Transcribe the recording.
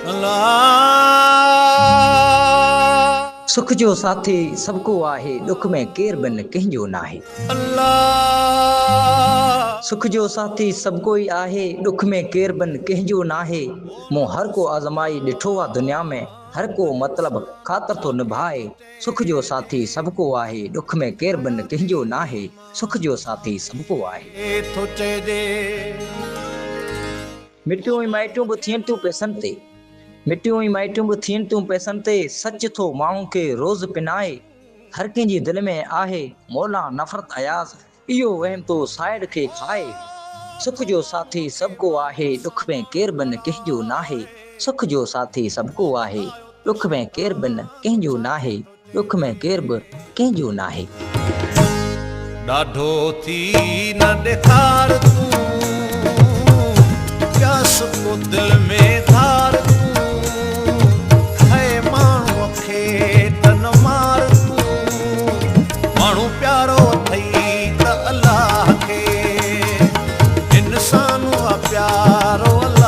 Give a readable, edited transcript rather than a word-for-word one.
अल्लाह सुख जो साथी सबको आहे, दुख में केर बिन कंहिंजो नाहे। अल्लाह सुख जो साथी सबको ही आहे, दुख में केर बिन कंहिंजो नाहे। मूं हर को आज़माई ॾिठो आहे दुनिया में, हर को मतलब ख़ातिर थो निभाए। सुख जो साथी सबको आहे, दुख में केर बिन कंहिंजो नाहे। सुख जो साथी सबको आहे। थो चइजे मिटियूं ई माइटियूं बि थियनि थियूं पैसनि ते, मिटियूं ई माइटियूं बि थियनि थियूं पैसनि ते। सच थो माण्हू खे रोज़ पिनाए। हर कंहिंजी दिलि में आहे मौला नफ़रत अयाज़, इहो वहम तो साइड खे खाए। सुख जो साथी सबको आहे, दुख में केर बिन कंहिंजो नाहे। सुख जो साथी सबको आहे, दुख में केर बिन कंहिंजो नाहे। दुख में केर बि कंहिंजो नाहे। ॾाढो थी न ॾेखार तूं, प्यास को दिल में धार तूं। है माण्हूअ खे त न मार तूं, माण्हू प्यारो अथई त अलाह खे। इंसान आहे प्यारो अलाह